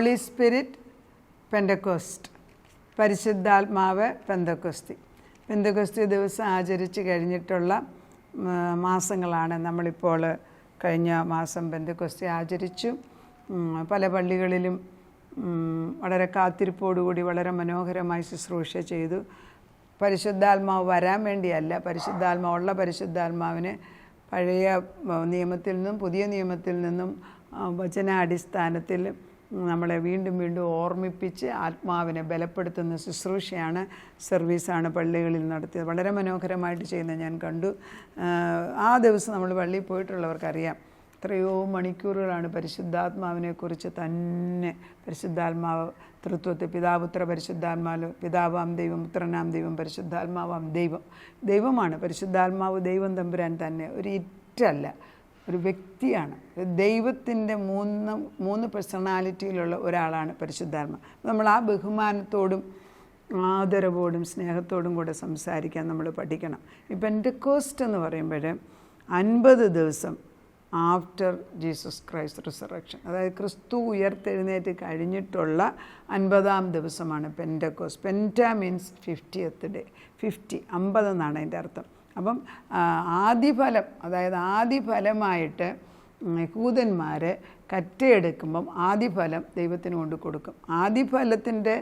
Holy spirit, Pentecost, പരിശുദ്ധാത്മാവ്, പെന്തക്കോസ്തി. പെന്തക്കോസ്തി ദിവസം ആചരിച്ച് കഴിഞ്ഞിട്ടുള്ള മാസങ്ങളാണ് നമ്മളിപ്പോൾ. കഴിഞ്ഞ മാസം പെന്തക്കോസ്തി ആചരിച്ചു. പല പള്ളികളിലും വളരെ കാത്തിരിപ്പോടുകൂടി വളരെ മനോഹരമായി ശുശ്രൂഷ ചെയ്തു. പരിശുദ്ധാത്മാവ് വരാൻ വേണ്ടിയല്ല, പരിശുദ്ധാത്മാവുള്ള പരിശുദ്ധാത്മാവിനെ പഴയ നിയമത്തിൽ നിന്നും പുതിയ നിയമത്തിൽ നിന്നും വചനാടിസ്ഥാനത്തിൽ നമ്മളെ വീണ്ടും വീണ്ടും ഓർമ്മിപ്പിച്ച് ആത്മാവിനെ ബലപ്പെടുത്തുന്ന ശുശ്രൂഷയാണ്, സർവീസാണ് പള്ളികളിൽ നടത്തിയത്. വളരെ മനോഹരമായിട്ട് ചെയ്യുന്നത് ഞാൻ കണ്ടു. ആ ദിവസം നമ്മൾ പള്ളിയിൽ പോയിട്ടുള്ളവർക്കറിയാം എത്രയോ മണിക്കൂറുകളാണ് പരിശുദ്ധാത്മാവിനെക്കുറിച്ച് തന്നെ. പരിശുദ്ധാത്മാവ് തൃത്വത്തിൽ പിതാപുത്ര പരിശുദ്ധാത്മാവ്, പിതാവാം ദൈവം, പുത്രനാം ദൈവം, പരിശുദ്ധാത്മാവാം ദൈവം. ദൈവമാണ് പരിശുദ്ധാത്മാവ്. ദൈവം തമ്പുരാൻ തന്നെ, ഒരു ഇറ്റല്ല, ഒരു വ്യക്തിയാണ്. ദൈവത്തിൻ്റെ മൂന്ന് പേഴ്സണാലിറ്റിയിലുള്ള ഒരാളാണ് പരിശുദ്ധാത്മാവ്. നമ്മൾ ആ ബഹുമാനത്തോടും ആദരവോടും സ്നേഹത്തോടും കൂടെ സംസാരിക്കാൻ നമ്മൾ പഠിക്കണം. ഈ പെന്തക്കോസ്റ്റ് എന്ന് പറയുമ്പോൾ 50 ദിവസം ആഫ്റ്റർ ജീസസ് ക്രൈസ്റ്റ് റിസറക്ഷൻ, അതായത് ക്രിസ്തു ഉയർത്തെഴുന്നേറ്റ് കഴിഞ്ഞിട്ടുള്ള 50-ാം ദിവസമാണ് Pentecost. Penta means 50th day, 50 എന്നാണ് അതിൻ്റെ അർത്ഥം. അപ്പം ആദിഫലം, അതായത് ആദിഫലമായിട്ട് യഹൂദന്മാർ കറ്റയെടുക്കുമ്പം ആദിഫലം ദൈവത്തിന് കൊണ്ട് കൊടുക്കും. ആദിഫലത്തിൻ്റെ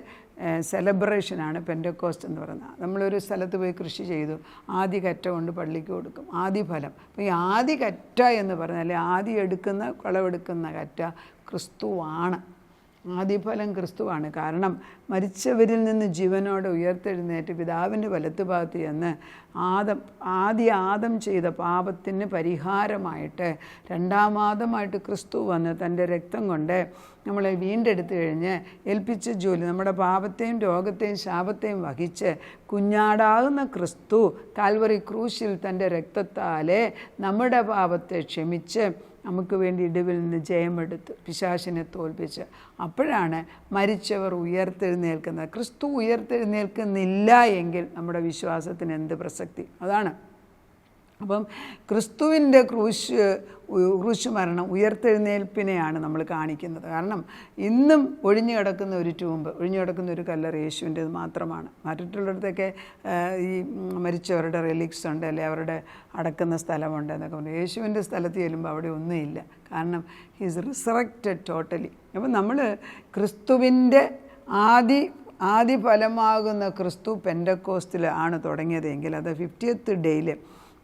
സെലിബ്രേഷനാണ് പെന്തക്കോസ്റ്റ് എന്ന് പറയുന്നത്. നമ്മളൊരു സ്ഥലത്ത് പോയി കൃഷി ചെയ്തു, ആദ്യ കറ്റ കൊണ്ട് പള്ളിക്ക് കൊടുക്കും, ആദിഫലം. അപ്പോൾ ഈ ആദ്യ കറ്റ എന്ന് പറഞ്ഞാൽ ആദ്യം എടുക്കുന്ന വിളവെടുക്കുന്ന കറ്റ ക്രിസ്തുവാണ്. ആദിഫലം ക്രിസ്തുവാണ്. കാരണം മരിച്ചവരിൽ നിന്ന് ജീവനോടെ ഉയർത്തെഴുന്നേറ്റ് പിതാവിൻ്റെ വലത്തുഭാഗത്ത് ചെന്ന് ആദം ചെയ്ത പാപത്തിന് പരിഹാരമായിട്ട് രണ്ടാമാദമായിട്ട് ക്രിസ്തു വന്ന് തൻ്റെ രക്തം കൊണ്ട് നമ്മളെ വീണ്ടെടുത്ത് കഴിഞ്ഞ് ഏൽപ്പിച്ച ജോലി, നമ്മുടെ പാപത്തെയും രോഗത്തെയും ശാപത്തെയും വഹിച്ച് കുഞ്ഞാടാകുന്ന ക്രിസ്തു കാൽവറി ക്രൂശിൽ തൻ്റെ രക്തത്താലെ നമ്മുടെ പാപത്തെ ക്ഷമിച്ച് നമുക്ക് വേണ്ടി ഇടിവിൽ നിന്ന് ജയമെടുത്ത് പിശാചിനെ തോൽപ്പിച്ച് അപ്പോഴാണ് മരിച്ചവർ ഉയർത്തെഴുന്നേൽക്കുന്നത്. ക്രിസ്തു ഉയർത്തെഴുന്നേൽക്കുന്നില്ല എങ്കിൽ നമ്മുടെ വിശ്വാസത്തിന് എന്ത് പ്രസക്തി? അതാണ്. അപ്പം ക്രിസ്തുവിൻ്റെ ക്രൂശ് മരണം ഉയർത്തെഴുന്നേൽപ്പിനെയാണ് നമ്മൾ കാണിക്കുന്നത്. കാരണം ഇന്നും ഒഴിഞ്ഞു കിടക്കുന്ന ഒരു ടൂമ്പ്, ഒഴിഞ്ഞു കിടക്കുന്ന ഒരു കല്ലറ യേശുവിൻ്റേത് മാത്രമാണ്. മറ്റുള്ളിടത്തൊക്കെ ഈ മരിച്ചവരുടെ റിലിക്സ് ഉണ്ട്, അല്ലെ അവരുടെ അടക്കുന്ന സ്ഥലമുണ്ട് എന്നൊക്കെ പറഞ്ഞു. യേശുവിൻ്റെ സ്ഥലത്ത് ചെല്ലുമ്പോൾ അവിടെ ഒന്നുമില്ല. കാരണം ഹീസ് റിസറക്റ്റഡ് ടോട്ടലി. അപ്പം നമ്മൾ ക്രിസ്തുവിൻ്റെ ആദി ഫലമാകുന്ന ക്രിസ്തു പെന്തക്കോസ്തിൽ ആണ് തുടങ്ങിയതെങ്കിൽ അത് 50th ഡേയിൽ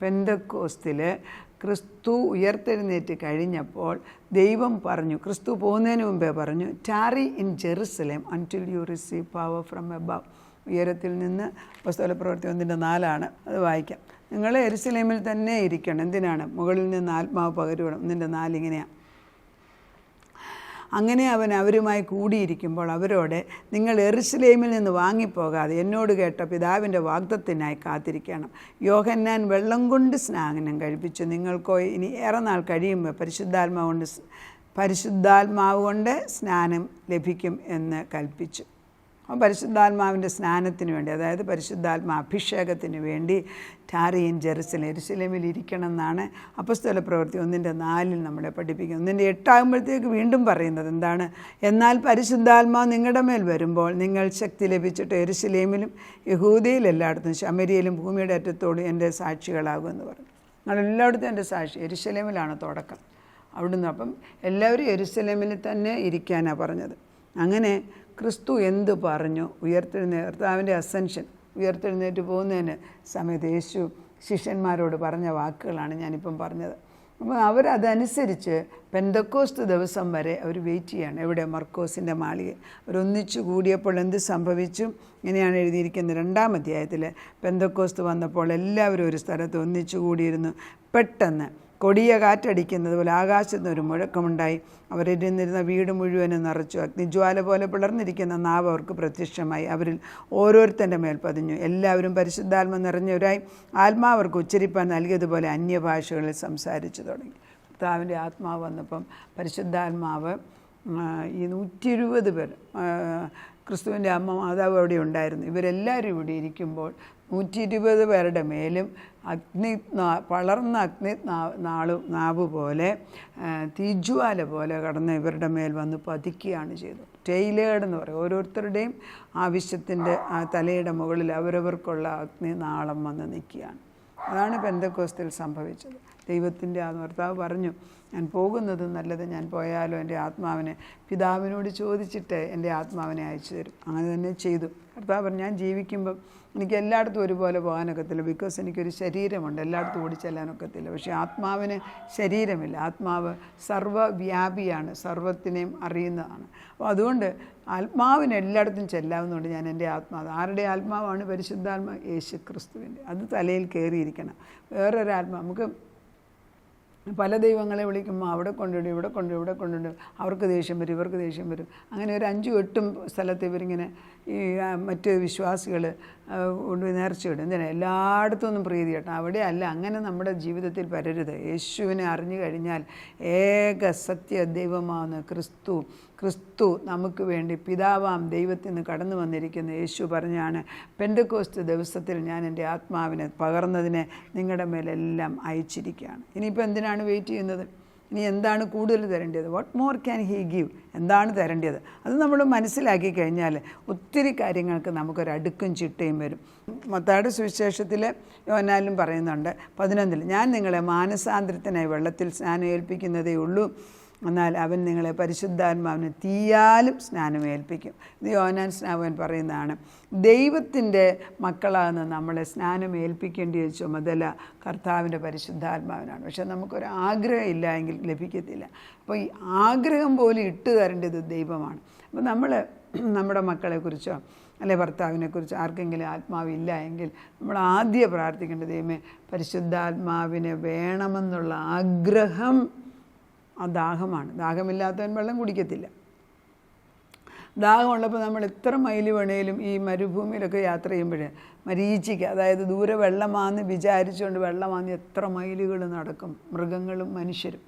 പെന്തക്കോസ്തിൽ ക്രിസ്തു ഉയർത്തെഴുന്നേറ്റ് കഴിഞ്ഞപ്പോൾ ദൈവം പറഞ്ഞു, ക്രിസ്തു പോകുന്നതിന് മുമ്പേ പറഞ്ഞു, tarry in Jerusalem until you receive power from above. ഉയരത്തിൽ നിന്ന് അപ്പോസ്തലപ്രവൃത്തി 1:4 അത് വായിക്കാം. നിങ്ങൾ യെരുശലേമിൽ തന്നെ ഇരിക്കണം. എന്തിനാണ്? മുകളിൽ നിന്ന് ആത്മാവ് പകരുവണം. 1:4 ഇങ്ങനെയാണ്. അങ്ങനെ അവൻ അവരുമായി കൂടിയിരിക്കുമ്പോൾ അവരോട്, നിങ്ങൾ യെരുശലേമിൽ നിന്ന് വാങ്ങിപ്പോകാതെ എന്നോട് കേട്ട പിതാവിൻ്റെ വാഗ്ദത്തത്തിനായി കാത്തിരിക്കണം. യോഹന്നാൻ വെള്ളം കൊണ്ട് സ്നാനം കഴിപ്പിച്ചു, നിങ്ങൾക്കോ ഇനി ഏറെ നാൾ കഴിയുമ്പോൾ പരിശുദ്ധാത്മാവ് കൊണ്ട് സ്നാനം ലഭിക്കും എന്ന് കൽപ്പിച്ചു. അപ്പോൾ പരിശുദ്ധാത്മാവിൻ്റെ സ്നാനത്തിന് വേണ്ടി, അതായത് പരിശുദ്ധാത്മാ അഭിഷേകത്തിന് വേണ്ടി ടാറിയിൻ ജെറുസലേം, യെരുശലേമിൽ ഇരിക്കണം എന്നാണ് അപ്പോസ്തലപ്രവൃത്തി 1:4 നമ്മളെ പഠിപ്പിക്കുന്നത്. 1:8 വീണ്ടും പറയുന്നത് എന്താണ്? എന്നാൽ പരിശുദ്ധാത്മാവ് നിങ്ങളുടെ മേൽ വരുമ്പോൾ നിങ്ങൾ ശക്തി ലഭിച്ചിട്ട് യെരുശലേമിലും യഹൂദയിൽ എല്ലായിടത്തും ശമരിയയിലും ഭൂമിയുടെ അറ്റത്തോടും എൻ്റെ സാക്ഷികളാകുമെന്ന് പറഞ്ഞു. നിങ്ങളെല്ലായിടത്തും എൻ്റെ സാക്ഷി. യെരുശലേമിലാണ് തുടക്കം. അവിടുന്ന് അപ്പം എല്ലാവരും യെരുശലേമിൽ തന്നെ ഇരിക്കാനാണ് പറഞ്ഞത്. അങ്ങനെ ക്രിസ്തു എന്ത് പറഞ്ഞു? കർത്താവിൻ്റെ അസെൻഷൻ, ഉയർത്തെഴുന്നേറ്റ് പോകുന്നതിന് സമയത്ത് യേശു ശിഷ്യന്മാരോട് പറഞ്ഞ വാക്കുകളാണ് ഞാനിപ്പം പറഞ്ഞത്. അപ്പോൾ അവരതനുസരിച്ച് പെന്തക്കോസ്ത് ദിവസം വരെ അവർ വെയിറ്റ് ചെയ്യാണ്. എവിടെ? മർക്കോസിൻ്റെ മാളിക. അവരൊന്നിച്ചു കൂടിയപ്പോൾ എന്ത് സംഭവിച്ചു? ഇങ്ങനെയാണ് എഴുതിയിരിക്കുന്നത് 2-ാം അധ്യായത്തിൽ. പെന്തക്കോസ്ത് വന്നപ്പോൾ എല്ലാവരും ഒരു സ്ഥലത്ത് ഒന്നിച്ചു കൂടിയിരുന്നു. പെട്ടെന്ന് കൊടിയ കാറ്റടിക്കുന്നത് പോലെ ആകാശത്തു നിന്ന് ഒരു മുഴക്കമുണ്ടായി. അവരിരുന്നിരുന്ന വീട് മുഴുവനും നിറച്ചു. അഗ്നിജ്വാല പോലെ പിളർന്നിരിക്കുന്ന നാവ് അവർക്ക് പ്രത്യക്ഷമായി. അവരിൽ ഓരോരുത്തൻ്റെ മേൽ പതിഞ്ഞു. എല്ലാവരും പരിശുദ്ധാത്മ നിറഞ്ഞവരായി ആത്മാവർക്ക് ഉച്ചരിപ്പാൻ നൽകിയതുപോലെ അന്യഭാഷകളിൽ സംസാരിച്ചു തുടങ്ങി. കർത്താവിൻ്റെ ആത്മാവ് വന്നപ്പം പരിശുദ്ധാത്മാവ് ഈ 120 പേർ, ക്രിസ്തുവിൻ്റെ അമ്മ മാതാവ് അവിടെ ഉണ്ടായിരുന്നു. ഇവരെല്ലാവരും ഇവിടെ ഇരിക്കുമ്പോൾ 120 പേരുടെ മേലും വളർന്ന നാവ് പോലെ തീജ്വാല പോലെ കടന്ന് ഇവരുടെ മേൽ വന്ന് പതിക്കുകയാണ് ചെയ്തത്. ടെയിലേർഡ് എന്ന് പറയും. ഓരോരുത്തരുടെയും ആവശ്യത്തിൻ്റെ ആ തലയുടെ മുകളിൽ അവരവർക്കുള്ള അഗ്നി നാളം വന്ന് നിൽക്കുകയാണ്. അതാണ് പെന്തക്കോസ്തിൽ സംഭവിച്ചത്. ദൈവത്തിൻ്റെ കർത്താവ് പറഞ്ഞു, ഞാൻ പോകുന്നത് നല്ലത്, ഞാൻ പോയാലോ എൻ്റെ ആത്മാവിനെ പിതാവിനോട് ചോദിച്ചിട്ട് എൻ്റെ ആത്മാവിനെ അയച്ചു തരും. അങ്ങനെ തന്നെ ചെയ്തു. കർത്താവ് പറഞ്ഞു, ഞാൻ ജീവിക്കുമ്പം എനിക്ക് എല്ലായിടത്തും ഒരുപോലെ പോകാനൊക്കത്തില്ല, ബിക്കോസ് എനിക്കൊരു ശരീരമുണ്ട്, എല്ലായിടത്തും ഓടിച്ചെല്ലാനൊക്കത്തില്ല. പക്ഷേ ആത്മാവിന് ശരീരമില്ല. ആത്മാവ് സർവ്വവ്യാപിയാണ്, സർവ്വത്തിനെയും അറിയുന്നതാണ്. അപ്പോൾ അതുകൊണ്ട് ആത്മാവിന് എല്ലായിടത്തും ചെല്ലാവുന്നതുകൊണ്ട് ഞാൻ എൻ്റെ ആത്മാവ്, ആരുടെ ആത്മാവാണ്? പരിശുദ്ധാത്മാ, യേശു ക്രിസ്തുവിൻ്റെ. അത് തലയിൽ കയറിയിരിക്കണം. വേറൊരാത്മാ, നമുക്ക് പല ദൈവങ്ങളെ വിളിക്കുമ്പോൾ അവിടെ കൊണ്ടിടും, ഇവിടെ കൊണ്ടിടും, ഇവിടെ കൊണ്ടിടും, അവർക്ക് ദേഷ്യം വരും, ഇവർക്ക് ദേഷ്യം വരും. അങ്ങനെ ഒരു 5-8 സ്ഥലത്ത് ഇവരിങ്ങനെ ഈ മറ്റ് വിശ്വാസികൾ കൊണ്ടുപോയി നേർച്ചയിടും. എന്തിനാ? എല്ലായിടത്തും ഒന്നും പ്രീതി കേട്ടോ, അവിടെ അല്ല. അങ്ങനെ നമ്മുടെ ജീവിതത്തിൽ വരരുത്. യേശുവിനെ അറിഞ്ഞു കഴിഞ്ഞാൽ ഏക സത്യ ദൈവമാവുന്ന ക്രിസ്തു നമുക്ക് വേണ്ടി പിതാവാം ദൈവത്തിൽ നിന്ന് കടന്നു വന്നിരിക്കുന്ന യേശു പറഞ്ഞാണ്, പെന്തക്കോസ്ത് ദിവസത്തിൽ ഞാൻ എൻ്റെ ആത്മാവിനെ പകർന്നതിനെ നിങ്ങളുടെ മേലെല്ലാം അയച്ചിരിക്കുകയാണ്. ഇനിയിപ്പോൾ എന്തിനാണ് വെയിറ്റ് ചെയ്യുന്നത്? ഇനി എന്താണ് കൂടുതൽ തരേണ്ടത്? What more can he give? എന്താണ് തരേണ്ടത്? അത് നമ്മൾ മനസ്സിലാക്കി കഴിഞ്ഞാൽ ഒത്തിരി കാര്യങ്ങൾക്ക് നമുക്കൊരടുക്കും ചിട്ടയും വരും. മത്തായിയുടെ സുവിശേഷത്തിൽ യോഹന്നാനിലും പറയുന്നുണ്ട് 11, ഞാൻ നിങ്ങളെ മാനസാന്തരത്തിനായി വെള്ളത്തിൽ സ്നാനം ഏൽപ്പിക്കുന്നതേ ഉള്ളൂ, എന്നാൽ അവൻ നിങ്ങളെ പരിശുദ്ധാത്മാവിന് തീയാലും സ്നാനം ഏൽപ്പിക്കും. ഇത് യോഹന്നാൻ സ്നാപകൻ പറയുന്നതാണ്. ദൈവത്തിൻ്റെ മക്കളാകുന്ന നമ്മളെ സ്നാനം ഏൽപ്പിക്കേണ്ട ചുമതല കർത്താവിൻ്റെ പരിശുദ്ധാത്മാവിനാണ്. പക്ഷെ നമുക്കൊരു ആഗ്രഹം ഇല്ല എങ്കിൽ ലഭിക്കത്തില്ല. അപ്പോൾ ഈ ആഗ്രഹം പോലും ഇട്ട് തരേണ്ടത് ദൈവമാണ്. അപ്പോൾ നമ്മൾ നമ്മുടെ മക്കളെക്കുറിച്ചോ അല്ലെ ഭർത്താവിനെക്കുറിച്ചോ ആർക്കെങ്കിലും ആത്മാവില്ല എങ്കിൽ നമ്മൾ ആദ്യം പ്രാർത്ഥിക്കേണ്ടത്, ദൈവമേ പരിശുദ്ധാത്മാവിനെ വേണമെന്നുള്ള ആഗ്രഹം ആ ദാഹമാണ്. ദാഹമില്ലാത്തവൻ വെള്ളം കുടിക്കത്തില്ല. ദാഹമുള്ളപ്പോൾ നമ്മൾ എത്ര മൈൽ വേണേലും ഈ മരുഭൂമിയിലൊക്കെ യാത്ര ചെയ്യുമ്പോൾ മരീചിക്ക, അതായത് ദൂരെ വെള്ളമാണെന്ന് വിചാരിച്ചുകൊണ്ട് വെള്ളമാണെന്ന് എത്ര മൈലുകൾ നടക്കും മൃഗങ്ങളും മനുഷ്യരും.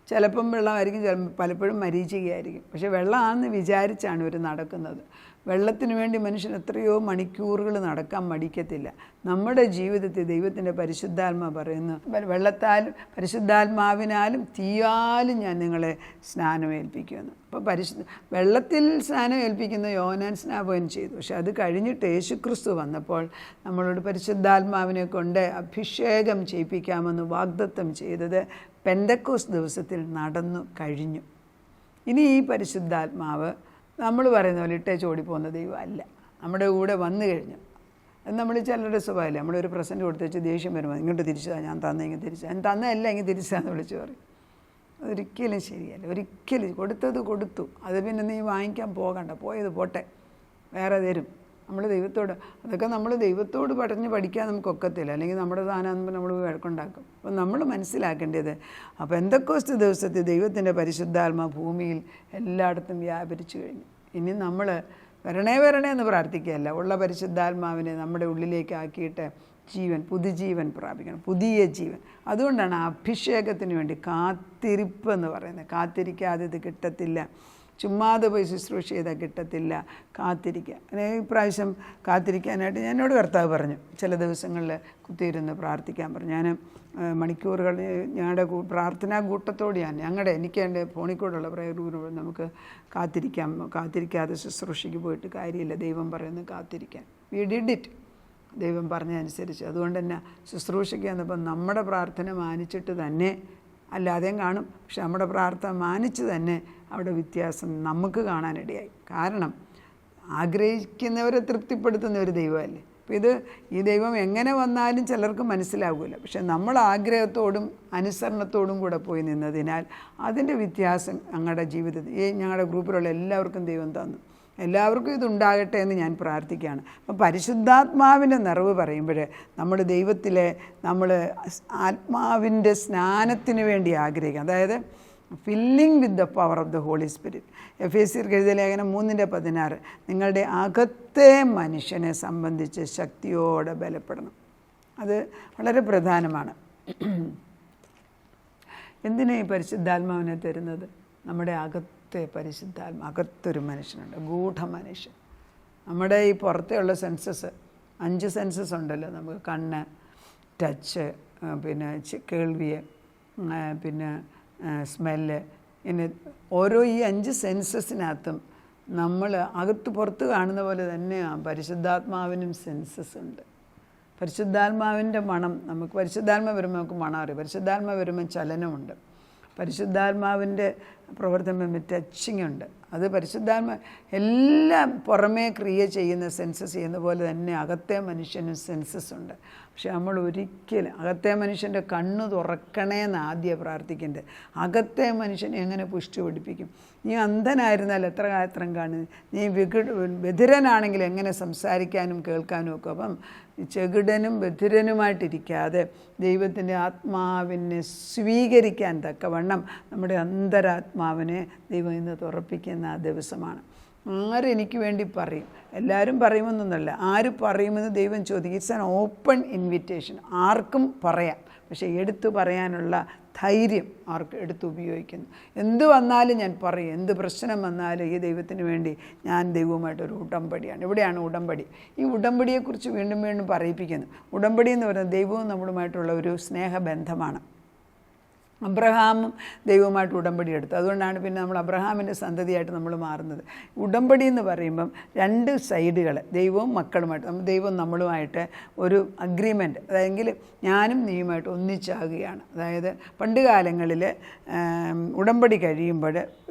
ചിലപ്പം വെള്ളമായിരിക്കും, പലപ്പോഴും മരീചികയായിരിക്കും. പക്ഷേ വെള്ളമാണെന്ന് വിചാരിച്ചാണ് ഇവർ നടക്കുന്നത്. വെള്ളത്തിന് വേണ്ടി മനുഷ്യൻ എത്രയോ മണിക്കൂറുകൾ നടക്കാൻ മടിക്കത്തില്ല. നമ്മുടെ ജീവിതത്തിൽ ദൈവത്തിൻ്റെ പരിശുദ്ധാത്മാ പറയുന്നു, വെള്ളത്താലും പരിശുദ്ധാത്മാവിനാലും തീയാലും ഞാൻ നിങ്ങളെ സ്നാനം ഏൽപ്പിക്കുമെന്ന്. അപ്പോൾ വെള്ളത്തിൽ സ്നാനം ഏൽപ്പിക്കുന്ന യോഹന്നാൻ സ്നാപകൻ ചെയ്തു. പക്ഷെ അത് കഴിഞ്ഞിട്ട് യേശുക്രിസ്തു വന്നപ്പോൾ നമ്മളോട് പരിശുദ്ധാത്മാവിനെ കൊണ്ട് അഭിഷേകം ചെയ്യിപ്പിക്കാമെന്ന് വാഗ്ദത്തം ചെയ്തത് പെന്തക്കോസ്ത് ദിവസത്തിൽ നടന്നു കഴിഞ്ഞു. ഇനി ഈ പരിശുദ്ധാത്മാവ് നമ്മൾ പറയുന്ന പോലെ ഇട്ടേച്ച് ഓടിപ്പോകുന്ന ദൈവം അല്ല, നമ്മുടെ കൂടെ വന്നു കഴിഞ്ഞു. അത് നമ്മൾ ചിലരുടെ സ്വഭാവമില്ല. നമ്മളൊരു പ്രസൻറ്റ് കൊടുത്ത് വെച്ച് ദേഷ്യം വരുമ്പോൾ ഇങ്ങോട്ട് തിരിച്ചതാണ്, ഞാൻ തന്നെങ്കിൽ തിരിച്ചാൽ, ഞാൻ തന്നതല്ല എങ്കിൽ തിരിച്ചാന്ന് വിളിച്ച് പറയും. അതൊരിക്കലും ശരിയല്ല. ഒരിക്കലും കൊടുത്തത് കൊടുത്തു, അത് പിന്നെ നീ വാങ്ങിക്കാൻ പോകണ്ട, പോയത് പോട്ടെ, വേറെ തരും. നമ്മൾ ദൈവത്തോട്, അതൊക്കെ നമ്മൾ ദൈവത്തോട് പഠിക്കാൻ നമുക്കൊക്കത്തില്ല. അല്ലെങ്കിൽ നമ്മുടെ സാധനം നമ്മൾ വഴക്കുണ്ടാക്കും. അപ്പം നമ്മൾ മനസ്സിലാക്കേണ്ടത്, അപ്പോൾ പെന്തക്കോസ്ത് ദിവസത്തിൽ ദൈവത്തിൻ്റെ പരിശുദ്ധാത്മാ ഭൂമിയിൽ എല്ലായിടത്തും വ്യാപരിച്ചു കഴിഞ്ഞു. ഇനി നമ്മൾ വരണേ എന്ന് പ്രാർത്ഥിക്കുകയല്ല, ഉള്ള പരിശുദ്ധാത്മാവിനെ നമ്മുടെ ഉള്ളിലേക്ക് ആക്കിയിട്ട് പുതുജീവൻ പ്രാപിക്കണം, പുതിയ ജീവൻ. അതുകൊണ്ടാണ് അഭിഷേകത്തിന് വേണ്ടി കാത്തിരിപ്പ് എന്ന് പറയുന്നത്. കാത്തിരിക്കാതെ ഇത് കിട്ടത്തില്ല. ചുമ്മാതെ പോയി ശുശ്രൂഷ ചെയ്താൽ കിട്ടത്തില്ല. കാത്തിരിക്കുക. ഇപ്രാവശ്യം കാത്തിരിക്കാനായിട്ട് എന്നോട് കർത്താവ് പറഞ്ഞു, ചില ദിവസങ്ങളിൽ കുത്തിയിരുന്ന് പ്രാർത്ഥിക്കാൻ പറഞ്ഞു. ഞാൻ മണിക്കൂറുകൾ ഞങ്ങളുടെ പ്രാർത്ഥനാ കൂട്ടത്തോടെയാണ് എനിക്ക് എൻ്റെ ഫോണിൽ കൂടെയുള്ള പ്രയർ ഗ്രൂപ്പ് നമുക്ക് കാത്തിരിക്കാതെ ശുശ്രൂഷയ്ക്ക് പോയിട്ട് കാര്യമില്ല. ദൈവം പറയുന്നത് കാത്തിരിക്കാൻ. വി ഡിഡ് ഇറ്റ്, ദൈവം പറഞ്ഞതനുസരിച്ച്. അതുകൊണ്ട് തന്നെ ശുശ്രൂഷയ്ക്ക് വന്നപ്പോൾ നമ്മുടെ പ്രാർത്ഥന മാനിച്ചിട്ട് തന്നെ, അല്ലാതെയും കാണും, പക്ഷെ നമ്മുടെ പ്രാർത്ഥന മാനിച്ച് തന്നെ അവിടെ വ്യത്യാസം നമുക്ക് കാണാനിടയായി. കാരണം ആഗ്രഹിക്കുന്നവരെ തൃപ്തിപ്പെടുത്തുന്ന ഒരു ദൈവമല്ലേ. അപ്പോൾ ഈ ദൈവം എങ്ങനെ വന്നാലും ചിലർക്ക് മനസ്സിലാകില്ല. പക്ഷെ നമ്മൾ ആഗ്രഹത്തോടും അനുസരണത്തോടും കൂടെ പോയി നിന്നതിനാൽ അതിൻ്റെ വ്യത്യാസം ഞങ്ങളുടെ ജീവിതത്തിൽ ഞങ്ങളുടെ ഗ്രൂപ്പിലുള്ള എല്ലാവർക്കും ദൈവം തന്നു. എല്ലാവർക്കും ഇതുണ്ടാകട്ടെ എന്ന് ഞാൻ പ്രാർത്ഥിക്കുകയാണ്. അപ്പോൾ പരിശുദ്ധാത്മാവിൻ്റെ നിറവ് പറയുമ്പോൾ നമ്മൾ ആത്മാവിൻ്റെ സ്നാനത്തിന് വേണ്ടി ആഗ്രഹിക്കുക, അതായത് filling with the power of the Holy Spirit. എഫേസ്യർക്ക് എഴുതിയ ലേഖനം 3:16 നിങ്ങളുടെ അകത്തെ മനുഷ്യനെ സംബന്ധിച്ച് ശക്തിയോടെ ബലപ്പെടണം. അത് വളരെ പ്രധാനമാണ്. എന്തിനാ ഈ പരിശുദ്ധാത്മാവിനെ തരുന്നത്? നമ്മുടെ അകത്തൊരു മനുഷ്യനുണ്ട്, ഗൂഢമനുഷ്യൻ. നമ്മുടെ ഈ പുറത്തെയുള്ള സെൻസസ് 5 സെൻസസ് ഉണ്ടല്ലോ നമുക്ക്: കണ്ണ്, ടച്ച്, പിന്നെ കേൾവിയെ, പിന്നെ സ്മെല്ല്. ഓരോ ഈ 5 സെൻസസിനകത്തും നമ്മൾ അകത്ത് പുറത്ത് കാണുന്ന പോലെ തന്നെയാണ് പരിശുദ്ധാത്മാവിനും സെൻസസ് ഉണ്ട്. പരിശുദ്ധാത്മാവിൻ്റെ മണം, നമുക്ക് പരിശുദ്ധാത്മ വരുമ്പോൾ നമുക്ക് മണം അറിയാം. പരിശുദ്ധാത്മ വരുമ്പോൾ ചലനമുണ്ട്. പരിശുദ്ധാത്മാവിൻ്റെ പ്രവർത്തനം വരുമ്പോൾ ടച്ചിങ് ഉണ്ട്. അത് പരിശുദ്ധാത്മ എല്ലാം പുറമേ ക്രിയ ചെയ്യുന്ന സെൻസസ് ചെയ്യുന്ന പോലെ തന്നെ അകത്തെ മനുഷ്യനും സെൻസസ് ഉണ്ട്. പക്ഷെ നമ്മൾ ഒരിക്കലും അകത്തെ മനുഷ്യൻ്റെ കണ്ണ് തുറക്കണേന്ന് ആദ്യം പ്രാർത്ഥിക്കേണ്ടത്. അകത്തെ മനുഷ്യനെ എങ്ങനെ പുഷ്ടി പിടിപ്പിക്കും? നീ അന്ധനായിരുന്നാൽ എത്ര കാലത്രം കാണുന്നത്? നീ ബധിരനാണെങ്കിൽ എങ്ങനെ സംസാരിക്കാനും കേൾക്കാനും ഒക്കെ? അപ്പം ചെകിടനും ബധിരനുമായിട്ടിരിക്കാതെ ദൈവത്തിൻ്റെ ആത്മാവിനെ സ്വീകരിക്കാൻ തക്കവണ്ണം നമ്മുടെ അന്തരാത്മാവിനെ ദൈവം ഇന്ന് തുറപ്പിക്കുന്ന ആ ദിവസമാണ്. ആരും എനിക്ക് വേണ്ടി പറയും, എല്ലാവരും പറയുമെന്നൊന്നുമല്ല, ആര് പറയുമെന്ന് ദൈവം ചോദിക്കും. It's an open invitation. ആർക്കും പറയാം, പക്ഷേ എടുത്തു പറയാനുള്ള ധൈര്യം ആർക്ക് എടുത്ത് ഉപയോഗിക്കുന്നു. എന്ത് വന്നാലും ഞാൻ പറയും, എന്ത് പ്രശ്നം വന്നാലും ഈ ദൈവത്തിന് വേണ്ടി ഞാൻ ദൈവവുമായിട്ടൊരു ഉടമ്പടിയാണ്. ഇവിടെയാണ് ഉടമ്പടി. ഈ ഉടമ്പടിയെക്കുറിച്ച് വീണ്ടും വീണ്ടും പറയിപ്പിക്കുന്നു. ഉടമ്പടി എന്ന് പറയുന്നത് ദൈവവും നമ്മളുമായിട്ടുള്ള ഒരു സ്നേഹബന്ധമാണ്. അബ്രഹാമും ദൈവവുമായിട്ട് ഉടമ്പടി എടുത്തു. അതുകൊണ്ടാണ് പിന്നെ നമ്മൾ അബ്രഹാമിൻ്റെ സന്തതിയായിട്ട് നമ്മൾ മാറുന്നത്. ഉടമ്പടി എന്ന് പറയുമ്പം രണ്ട് സൈഡുകൾ, ദൈവവും മക്കളുമായിട്ട്, ദൈവം നമ്മളുമായിട്ട് ഒരു അഗ്രിമെൻറ്റ്, അതായത് ഞാനും നീയുമായിട്ട് ഒന്നിച്ചാകുകയാണ്. അതായത് പണ്ട് കാലങ്ങളിൽ ഉടമ്പടി കഴിയുമ്പോൾ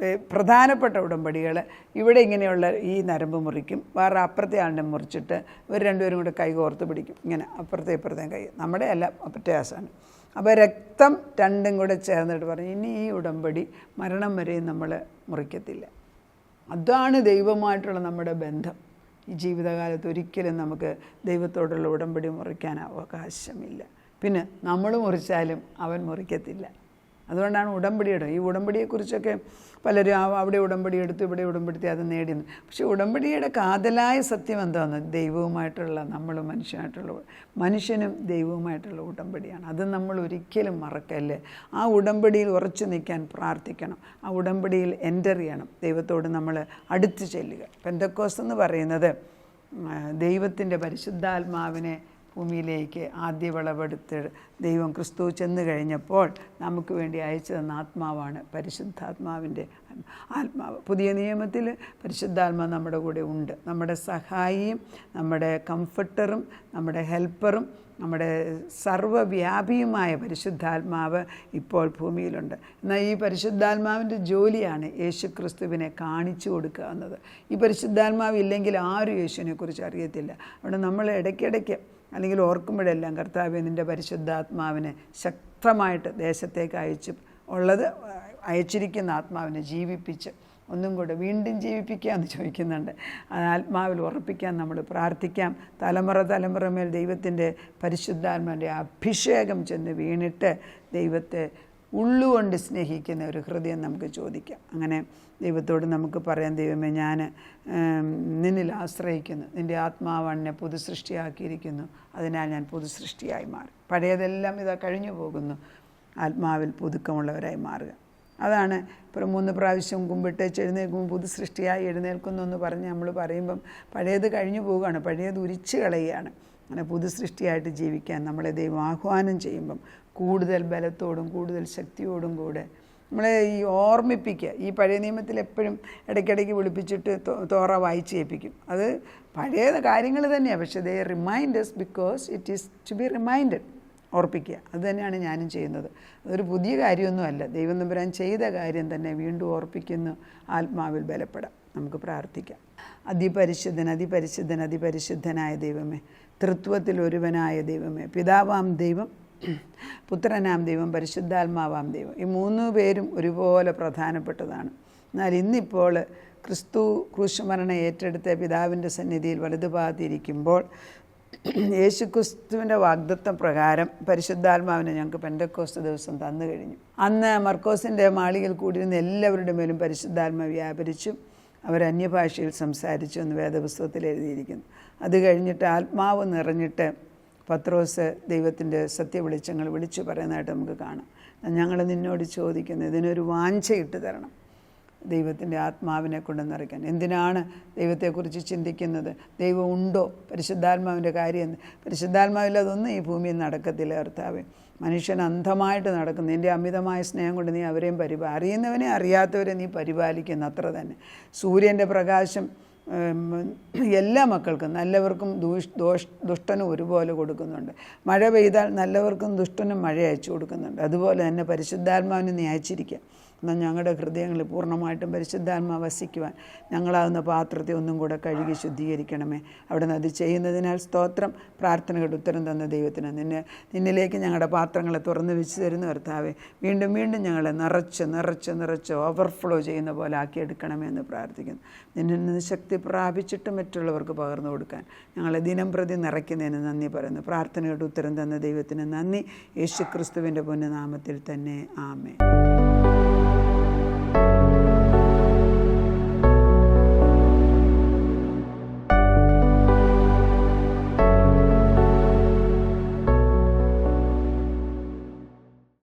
പ്രധാനപ്പെട്ട ഉടമ്പടികൾ ഇവിടെ ഇങ്ങനെയുള്ള ഈ നരമ്പ് മുറിക്കും, വേറെ അപ്പുറത്തെ ആളിനെ മുറിച്ചിട്ട് ഇവർ രണ്ടുപേരും കൂടെ കൈ കോർത്ത് പിടിക്കും, ഇങ്ങനെ അപ്പുറത്തെ ഇപ്പുറത്തെയും കൈ, നമ്മുടെ അല്ല വ്യത്യാസമാണ്. അപ്പോൾ രക്തം രണ്ടും കൂടെ ചേർന്നിട്ട് പറഞ്ഞു, ഇനി ഈ ഉടമ്പടി മരണം വരെയും നമ്മൾ മുറിക്കത്തില്ല. അതാണ് ദൈവമായിട്ടുള്ള നമ്മുടെ ബന്ധം. ഈ ജീവിതകാലത്ത് ഒരിക്കലും നമുക്ക് ദൈവത്തോടുള്ള ഉടമ്പടി മുറിക്കാൻ അവകാശമില്ല. പിന്നെ നമ്മൾ മുറിച്ചാലും അവൻ മുറിക്കത്തില്ല. അതുകൊണ്ടാണ് ഉടമ്പടിയുടെ ഈ ഉടമ്പടിയെക്കുറിച്ചൊക്കെ പലരും അവിടെ ഉടമ്പടി എടുത്തു ഇവിടെ ഉടമ്പടി അത് നേടിയെന്ന്. പക്ഷേ ഉടമ്പടിയുടെ കാതലായ സത്യം എന്താണെന്ന്, ദൈവവുമായിട്ടുള്ള നമ്മളും മനുഷ്യനും ദൈവവുമായിട്ടുള്ള ഉടമ്പടിയാണ്. അത് നമ്മൾ ഒരിക്കലും മറക്കല്ലേ. ആ ഉടമ്പടിയിൽ ഉറച്ചു നിൽക്കാൻ പ്രാർത്ഥിക്കണം. ആ ഉടമ്പടിയിൽ എൻ്റർ ചെയ്യണം. ദൈവത്തോട് നമ്മൾ അടുത്ത് ചെല്ലുക. പെന്തക്കോസ്ത് എന്ന് പറയുന്നത് ദൈവത്തിൻ്റെ പരിശുദ്ധാത്മാവിനെ ഭൂമിയിലേക്ക് ആദ്യ വിളവെടുത്ത് ദൈവം ക്രിസ്തു ചെന്ന് കഴിഞ്ഞപ്പോൾ നമുക്ക് വേണ്ടി അയച്ചു തന്ന ആത്മാവാണ് പരിശുദ്ധാത്മാവിൻ്റെ ആത്മാവ്. പുതിയ നിയമത്തിൽ പരിശുദ്ധാത്മാവ് നമ്മുടെ കൂടെ ഉണ്ട്. നമ്മുടെ സഹായിയും നമ്മുടെ കംഫർട്ടറും നമ്മുടെ ഹെൽപ്പറും നമ്മുടെ സർവ്വവ്യാപിയുമായ പരിശുദ്ധാത്മാവ് ഇപ്പോൾ ഭൂമിയിലുണ്ട്. എന്നാൽ ഈ പരിശുദ്ധാത്മാവിൻ്റെ ജോലിയാണ് യേശു ക്രിസ്തുവിനെ കാണിച്ചു കൊടുക്കുക എന്നത്. ഈ പരിശുദ്ധാത്മാവ് ഇല്ലെങ്കിൽ ആരും യേശുവിനെക്കുറിച്ച് അറിയത്തില്ല. അവിടെ നമ്മൾ ഇടയ്ക്കിടയ്ക്ക് അല്ലെങ്കിൽ ഓർക്കുമ്പോഴെല്ലാം കർത്താവേ നിൻ്റെ പരിശുദ്ധാത്മാവിനെ ശക്തമായിട്ട് ദേശത്തേക്ക് അയച്ചിരിക്കുന്ന ആത്മാവിനെ ജീവിപ്പിച്ച് ഒന്നും കൂടെ വീണ്ടും ജീവിപ്പിക്കാമെന്ന് ചോദിക്കുന്നുണ്ട്. ആത്മാവിൽ ഉറപ്പിക്കാൻ നമ്മൾ പ്രാർത്ഥിക്കാം. തലമുറ മേൽ ദൈവത്തിൻ്റെ പരിശുദ്ധാത്മാവിൻ്റെ അഭിഷേകം ചെന്ന് വീണിട്ട് ദൈവത്തെ ഉള്ളുകൊണ്ട് സ്നേഹിക്കുന്ന ഒരു ഹൃദയം നമുക്ക് ചോദിക്കാം. അങ്ങനെ ദൈവത്തോട് നമുക്ക് പറയാം, ദൈവമേ ഞാൻ നിന്നിൽ ആശ്രയിക്കുന്നു, നിൻ്റെ ആത്മാവ് എന്നെ പുതുസൃഷ്ടിയാക്കിയിരിക്കുന്നു, അതിനാൽ ഞാൻ പുതുസൃഷ്ടിയായി മാറി. പഴയതെല്ലാം ഇതാ കഴിഞ്ഞു പോകുന്നു, ആത്മാവിൽ പുതുക്കമുള്ളവരായി മാറുക. അതാണ് ഇപ്പോൾ 3 പ്രാവശ്യം കുമ്പിട്ട് എഴുന്നേൽക്കുമ്പോൾ പുതുസൃഷ്ടിയായി എഴുന്നേൽക്കുന്നു എന്ന് പറഞ്ഞ് നമ്മൾ പറയുമ്പം പഴയത് കഴിഞ്ഞു പോവുകയാണ്, പഴയത് ഉരിച്ചു കളയുകയാണ്. അങ്ങനെ പുതുസൃഷ്ടിയായിട്ട് ജീവിക്കാൻ നമ്മളെ ദൈവം ആഹ്വാനം ചെയ്യുമ്പം കൂടുതൽ ബലത്തോടും കൂടുതൽ ശക്തിയോടും കൂടെ നമ്മളെ ഈ ഓർമ്മിപ്പിക്കുക. ഈ പഴയ നിയമത്തിൽ എപ്പോഴും ഇടയ്ക്കിടയ്ക്ക് വിളിപ്പിച്ചിട്ട് തോറ വായിച്ച് കേൾപ്പിക്കും. അത് പഴയ കാര്യങ്ങൾ തന്നെയാണ്, പക്ഷേ they reminders because it is to be reminded. ഓർപ്പിക്കുക. അത് തന്നെയാണ് ഞാനും ചെയ്യുന്നത്. അതൊരു പുതിയ കാര്യമൊന്നുമല്ല, ദൈവം തമ്പുരാൻ ചെയ്ത കാര്യം തന്നെ വീണ്ടും ഓർപ്പിക്കുന്നു. ആത്മാവിൽ ബലപ്പെടാം. നമുക്ക് പ്രാർത്ഥിക്കാം. അതിപരിശുദ്ധൻ അതിപരിശുദ്ധൻ അതിപരിശുദ്ധനായ ദൈവമേ, തൃത്വത്തിൽ ഒരുവനായ ദൈവമേ, പിതാവാം ദൈവം, പുത്രനാം ദൈവം, പരിശുദ്ധാത്മാവാം ദൈവം, ഈ 3 പേരും ഒരുപോലെ പ്രധാനപ്പെട്ടതാണ്. എന്നാൽ ഇന്നിപ്പോൾ ക്രിസ്തു ക്രൂശുമരണം ഏറ്റെടുത്ത പിതാവിൻ്റെ സന്നിധിയിൽ വലതുഭാഗത്തിരിക്കുമ്പോൾ യേശുക്രിസ്തുവിൻ്റെ വാഗ്ദത്തം പ്രകാരം പരിശുദ്ധാത്മാവിനെ ഞങ്ങൾക്ക് പെന്തക്കോസ്ത് ദിവസം തന്നു കഴിഞ്ഞു. അന്ന് മർക്കോസിൻ്റെ മാളികയിൽ കൂടിയിരുന്ന എല്ലാവരുടെ മേലും പരിശുദ്ധാത്മാവ് വ്യാപരിച്ചു, അവർ അന്യഭാഷയിൽ സംസാരിച്ചു എന്ന് വേദപുസ്തകത്തിൽ എഴുതിയിരിക്കുന്നു. അത് കഴിഞ്ഞിട്ട് ആത്മാവ് നിറഞ്ഞിട്ട് പത്രോസ് ദൈവത്തിൻ്റെ സത്യവെളിച്ചങ്ങൾ വിളിച്ചു പറയുന്നതായിട്ട് നമുക്ക് കാണാം. ഞങ്ങൾ നിന്നോട് ചോദിക്കുന്നു, ഇതിനൊരു വാഞ്ച ഇട്ട് തരണം. ദൈവത്തിൻ്റെ ആത്മാവിനെ കൊണ്ട് നിറയ്ക്കാൻ. എന്തിനാണ് ദൈവത്തെക്കുറിച്ച് ചിന്തിക്കുന്നത്? ദൈവം ഉണ്ടോ? പരിശുദ്ധാത്മാവിൻ്റെ കാര്യം. പരിശുദ്ധാത്മാവില്ലാതൊന്നും ഈ ഭൂമിയിൽ നടക്കത്തില്ല കർത്താവേ. മനുഷ്യൻ അന്ധമായിട്ട് നടക്കുന്നു. നിൻ്റെ അമിതമായ സ്നേഹം കൊണ്ട് നീ അവരെയും അറിയുന്നവനെ അറിയാത്തവരെ നീ പരിപാലിക്കുന്നു, അത്ര തന്നെ. സൂര്യൻ്റെ പ്രകാശം എല്ലാ മക്കൾക്കും, നല്ലവർക്കും ദുഷ്ടനും ഒരുപോലെ കൊടുക്കുന്നുണ്ട്. മഴ പെയ്താൽ നല്ലവർക്കും ദുഷ്ടനും മഴ അയച്ചു കൊടുക്കുന്നുണ്ട്. അതുപോലെ തന്നെ പരിശുദ്ധാത്മാവിനെ നീ അയച്ചിരിക്കുക. എന്നാൽ ഞങ്ങളുടെ ഹൃദയങ്ങളിൽ പൂർണ്ണമായിട്ടും പരിശുദ്ധാത്മാവ് വസിക്കുവാൻ ഞങ്ങളാകുന്ന പാത്രത്തെ ഒന്നും കൂടെ കഴുകി ശുദ്ധീകരിക്കണമേ. അവിടെ നിന്ന് അത് ചെയ്യുന്നതിനാൽ സ്തോത്രം. പ്രാർത്ഥനകളുടെ ഉത്തരം തന്ന ദൈവത്തിന് നിന്നിലേക്ക് ഞങ്ങളുടെ പാത്രങ്ങളെ തുറന്നു വെച്ച് തരുന്ന കർത്താവേ, വീണ്ടും വീണ്ടും ഞങ്ങളെ നിറച്ച് ഓവർഫ്ലോ ചെയ്യുന്ന പോലെ ആക്കിയെടുക്കണമേ എന്ന് പ്രാർത്ഥിക്കുന്നു. നിന്നിൽ നിന്ന് ശക്തി പ്രാപിച്ചിട്ട് മറ്റുള്ളവർക്ക് പകർന്നു കൊടുക്കാൻ ഞങ്ങളെ ദിനം പ്രതി നിറയ്ക്കുന്നതിന് നന്ദി പറയുന്നു. പ്രാർത്ഥനകളുടെ ഉത്തരം തന്ന ദൈവത്തിന് നന്ദി. യേശുക്രിസ്തുവിൻ്റെ പുണ്യനാമത്തിൽ തന്നെ. ആമേൻ.